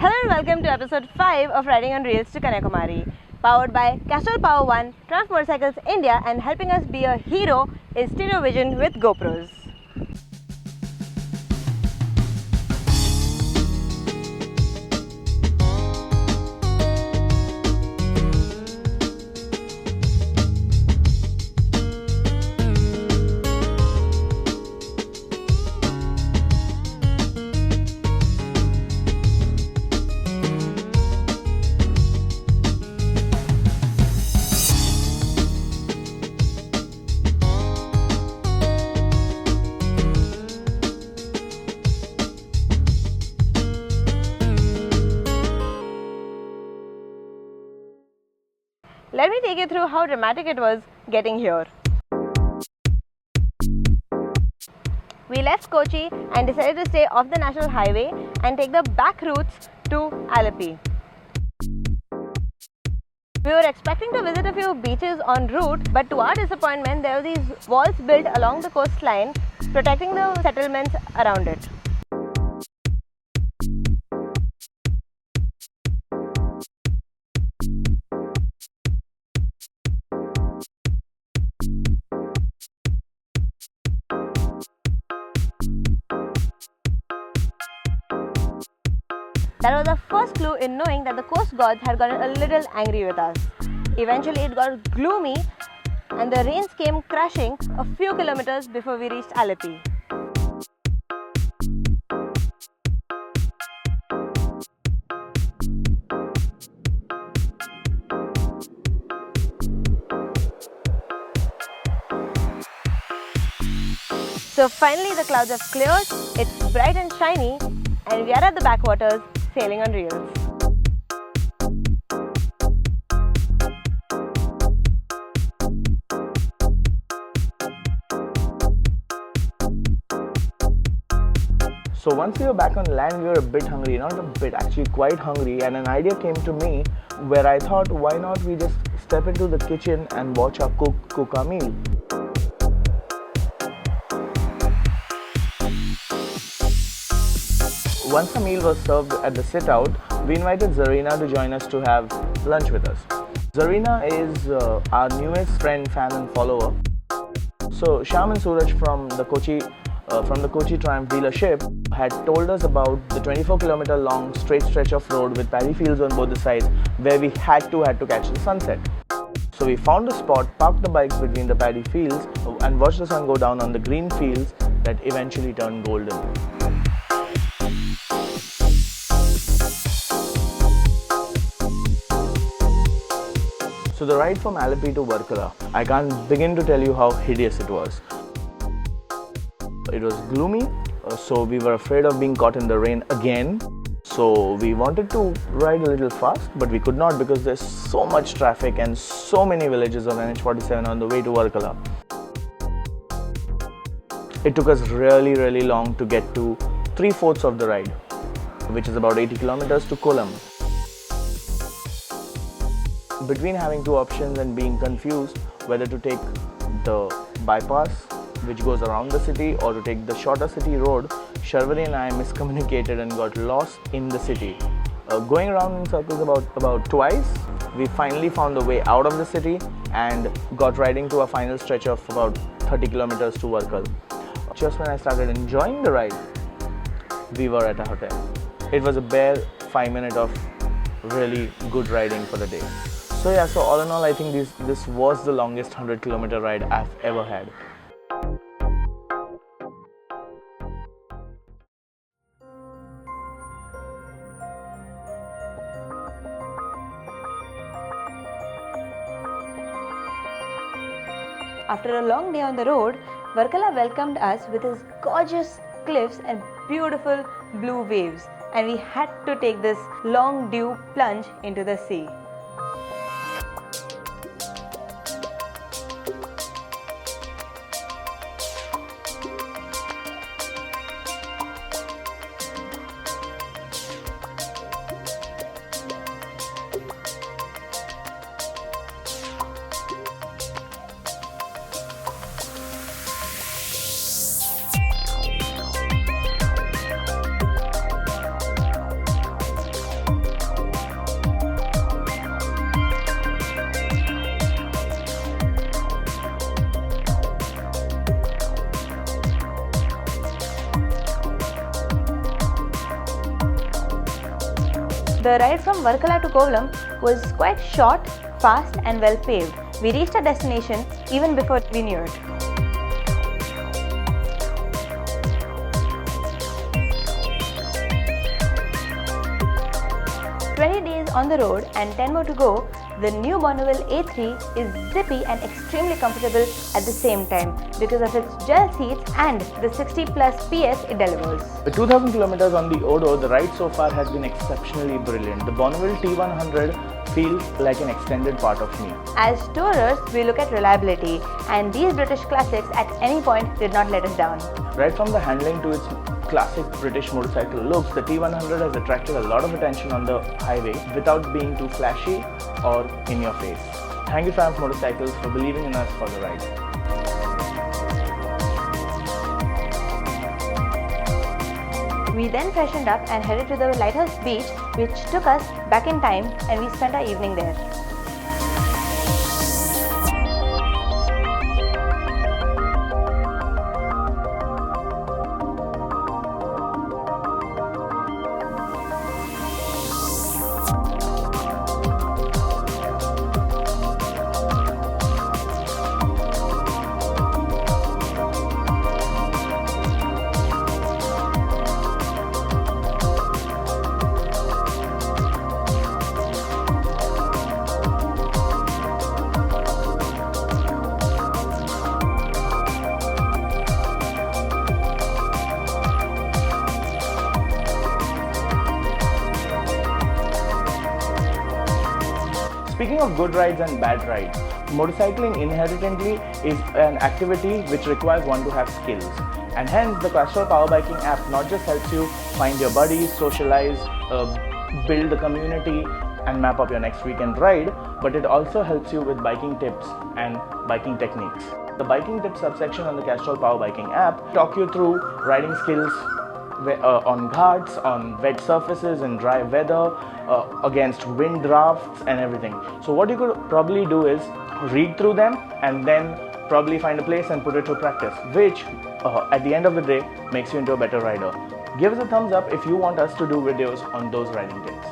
Hello and welcome to episode 5 of Riding on Rails to Kanyakumari. Powered by Castrol Power One, Triumph Motorcycles India, and helping us be a hero is Stereo Vision with GoPros. Let me take you through how dramatic it was getting here. We left Kochi and decided to stay off the national highway and take the back routes to Alleppey. We were expecting to visit a few beaches en route, but to our disappointment, there were these walls built along the coastline, protecting the settlements around it. That was the first clue in knowing that the coast gods had gotten a little angry with us. Eventually it got gloomy and the rains came crashing a few kilometers before we reached Alleppey. So finally the clouds have cleared, it's bright and shiny, and we are at the backwaters sailing on reels. So once we were back on land, we were a bit hungry, not a bit, actually quite hungry, and an idea came to me where I thought, why not we just step into the kitchen and watch our cook our meal. Once the meal was served at the sit-out, we invited Zarina to join us to have lunch with us. Zarina is our newest friend, fan and follower. So Shyam and Suraj from the Kochi Triumph dealership had told us about the 24-kilometer long straight stretch of road with paddy fields on both the sides where we had to catch the sunset. So we found a spot, parked the bikes between the paddy fields and watched the sun go down on the green fields that eventually turned golden. So the ride from Alleppey to Varkala, I can't begin to tell you how hideous it was. It was gloomy, so we were afraid of being caught in the rain again. So we wanted to ride a little fast, but we could not because there's so much traffic and so many villages on NH47 on the way to Varkala. It took us really long to get to 3/4 of the ride, which is about 80 kilometers to Kovalam. Between having two options and being confused whether to take the bypass which goes around the city or to take the shorter city road, Sharvari and I miscommunicated and got lost in the city. Going around in circles about twice, we finally found the way out of the city and got riding to a final stretch of about 30 kilometers to Varkala. Just when I started enjoying the ride, we were at a hotel. It was a bare 5 minutes of really good riding for the day. So yeah, so all in all, I think this was the longest 100-kilometer ride I've ever had. After a long day on the road, Varkala welcomed us with its gorgeous cliffs and beautiful blue waves, and we had to take this long due plunge into the sea. The ride from Varkala to Kovalam was quite short, fast and well paved. We reached our destination even before we knew it. Days on the road and 10 more to go, the new Bonneville A3 is zippy and extremely comfortable at the same time because of its gel seats and the 60 plus PS it delivers. With 2000 kilometers on the odo, the ride so far has been exceptionally brilliant. The Bonneville T100 feels like an extended part of me. As tourers, we look at reliability, and these British classics at any point did not let us down. Right from the handling to its classic British motorcycle looks, the T100 has attracted a lot of attention on the highway without being too flashy or in your face. Thank you Triumph Motorcycles for believing in us for the ride. We then freshened up and headed to the Lighthouse beach, which took us back in time, and we spent our evening there. Speaking of good rides and bad rides, motorcycling inherently is an activity which requires one to have skills. And hence the Castrol Power Biking app not just helps you find your buddies, socialize, build the community and map up your next weekend ride, but it also helps you with biking tips and biking techniques. The biking tips subsection on the Castrol Power Biking app talk you through riding skills on ghats, on wet surfaces in dry weather, against wind drafts and everything. So what you could probably do is read through them and then probably find a place and put it to practice, which at the end of the day makes you into a better rider. Give us a thumbs up if you want us to do videos on those riding tips.